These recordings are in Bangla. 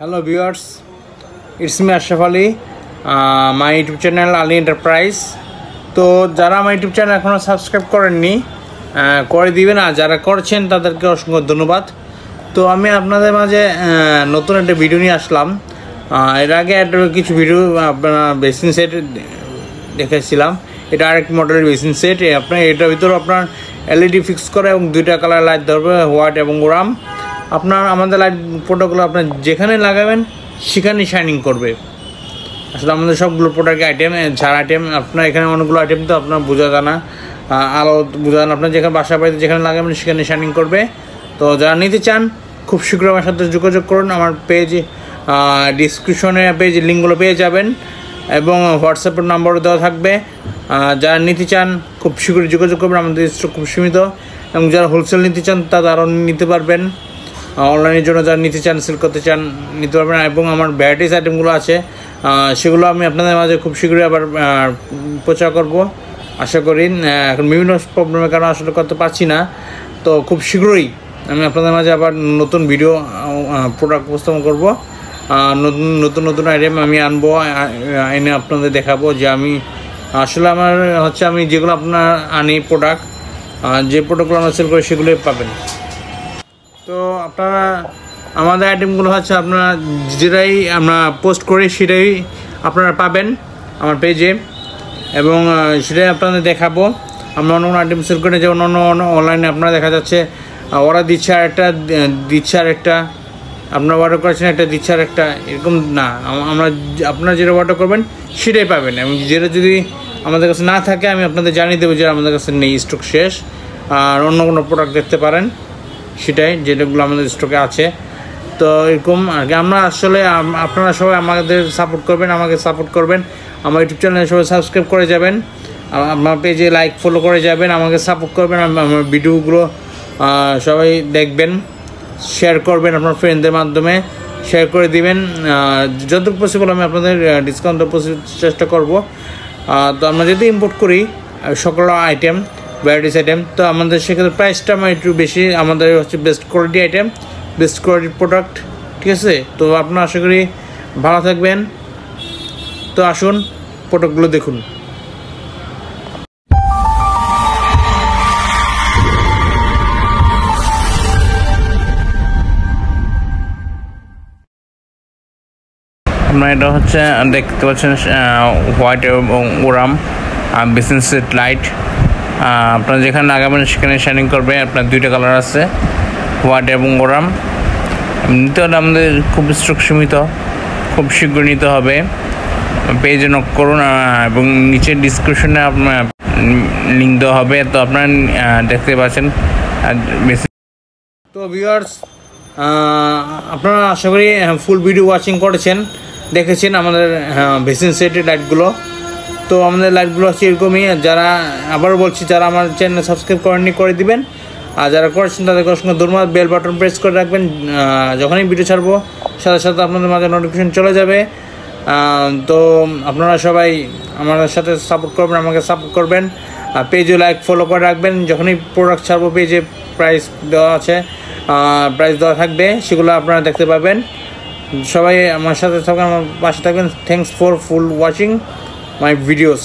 Hello viewers, it's me Ashraf Ali, my YouTube channel Ali Enterprise. তো যারা আমার ইউটিউব চ্যানেল এখনো সাবস্ক্রাইব করেননি করে দিবেন, আর যারা করছেন তাদেরকে অসংখ্য ধন্যবাদ। তো আমি আপনাদের মাঝে নতুন একটা ভিডিও নিয়ে আসলাম। এর আগে একটা কিছু ভিডিও আপনারা বেসিন সেট দেখেছিলাম। এটা আরেক মডেলের বেসিন সেট। আপনার এটার ভিতরে আপনার এলইডি ফিক্স করে এবং দুইটা কালার লাইট ধরবে, হোয়াইট এবং ওরাম। আপনার আমাদের লাইট প্রোডাক্টগুলো আপনার যেখানে লাগাবেন সেখানেই শাইনিং করবে। আসলে আমাদের সবগুলো প্রোডাক্ট আইটেম ছাড় আইটেম, আপনার এখানে অনেকগুলো আইটেম তো আপনার বোঝা যায় না, আলো বোঝা যায় না। আপনার যেখানে বাসা বাড়িতে যেখানে লাগাবেন সেখানে শাইনিং করবে। তো যারা নিতে চান খুব শীঘ্র আমার সাথে যোগাযোগ করুন। আমার পেজ ডিসক্রিপশনে পেজ লিঙ্কগুলো পেয়ে যাবেন এবং হোয়াটসঅ্যাপের নাম্বারও দেওয়া থাকবে। যারা নিতে চান খুব শীঘ্রই যোগাযোগ করবেন, আমাদের স্টক খুব সীমিত। এবং যারা হোলসেল নিতে চান তারা আরও নিতে পারবেন। অনলাইনের জন্য যারা নিতে চান, সেল করতে চান নিতে পারবেন। এবং আমার ভ্যারাইটিস আইটেমগুলো আছে, সেগুলো আমি আপনাদের মাঝে খুব শীঘ্রই আবার প্রচার করব আশা করি। এখন বিভিন্ন প্রবলেমের কারণে আসলে করতে পারছি না, তো খুব শীঘ্রই আমি আপনাদের মাঝে আবার নতুন ভিডিও প্রোডাক্ট উপস্থাপন করব। নতুন আইটেম আমি আনবো, এনে আপনাদের দেখাবো যে আমি আসলে আমার আমি যেগুলো আপনার আনি প্রোডাক্ট, যে প্রোডাক্টগুলো আমরা সেল করি সেগুলোই পাবেন। তো আপনারা আমাদের আইটেমগুলো আপনারা যেটাই আমরা পোস্ট করি সেটাই আপনারা পাবেন আমার পেজে, এবং সেটাই আপনাদের দেখাবো। আমরা অন্য আইটেম সেল করে, যেমন অন্য অনলাইনে আপনারা দেখা যাচ্ছে ওরা দিচ্ছে আর একটা দিচ্ছে আর একটা, আপনারা অর্ডার করেছেন একটা দিচ্ছে আর একটা, এরকম না। আপনারা যেটা অর্ডার করবেন সেটাই পাবেন। এবং যেটা যদি আমাদের কাছে না থাকে আমি আপনাদের জানিয়ে দেবো যে আমাদের কাছে নেই, স্টক শেষ, আর অন্য কোনো প্রোডাক্ট দেখতে পারেন সেটাই, যেটাগুলো আমাদের স্টকে আছে। তো এরকম আর কি আমরা আসলে আপনারা সবাই আমাদের সাপোর্ট করবেন, আমাকে সাপোর্ট করবেন। আমার ইউটিউব চ্যানেলে সবাই সাবস্ক্রাইব করে যাবেন, আমার পেজে লাইক ফলো করে যাবেন, আমাকে সাপোর্ট করবেন। আমার ভিডিওগুলো সবাই দেখবেন, শেয়ার করবেন, আপনার ফ্রেন্ডদের মাধ্যমে শেয়ার করে দিবেন। যতটুকু পসিবল আমি আপনাদের ডিসকাউন্ট চেষ্টা করব। তো আমরা যদি ইম্পোর্ট করি সকল আইটেম, ভ্যারাইটিস আইটেম, তো আমাদের সেক্ষেত্রে প্রাইসটা আমার একটু বেশি। আমাদের best quality item, best quality product, ঠিক আছে? তো আপনারা আশা করি ভালো থাকবেন। তো আসুন প্রোডাক্টগুলো দেখুন। আপনারা এটা দেখতে পাচ্ছেন হোয়াইট এবং ওরাম বিজনেস সেট লাইট। আপনারা যেখানে লাগাবেন সেখানে শাইনিং করবে। আপনার দুইটা কালার আছে, হোয়াইট এবং ওরাম। নিতে হলে আমাদের খুব স্টক সীমিত, খুব শীঘ্র নিতে হবে। পেজে নক করুন এবং নিচের ডিসক্রিপশনে আপনার লিঙ্ক দেওয়া হবে, তো আপনারা দেখতে পাচ্ছেন। তো ভিউয়ার্স, আপনারা আশা করি ফুল ভিডিও ওয়াচিং করেছেন, দেখেছেন আমাদের বেসিন সেটের লাইটগুলো। তো আমাদের লাইটগুলো এরকমই। যারা আবারও বলছি, যারা আমার চ্যানেল সাবস্ক্রাইব করেননি করে দিবেন, আর যারা করেছেন তাদেরকে অসংখ্য ধন্যবাদ। বেল বাটন প্রেস করে রাখবেন, যখনই ভিডিও ছাড়বো সাথে সাথে আপনাদের মাঝে নোটিফিকেশন চলে যাবে। তো আপনারা সবাই আমার সাথে সাপোর্ট করবেন, আমাকে সাপোর্ট করবেন। পেজে লাইক ফলো করে রাখবেন। যখনই প্রোডাক্ট ছাড়বো পেজে প্রাইস দেওয়া আছে, প্রাইস দেওয়া থাকবে, সেগুলো আপনারা দেখতে পাবেন। সবাই আমার সাথে থাকবেন, আমার পাশে থাকবেন। Thanks for full watching my videos,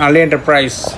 Ali Enterprise।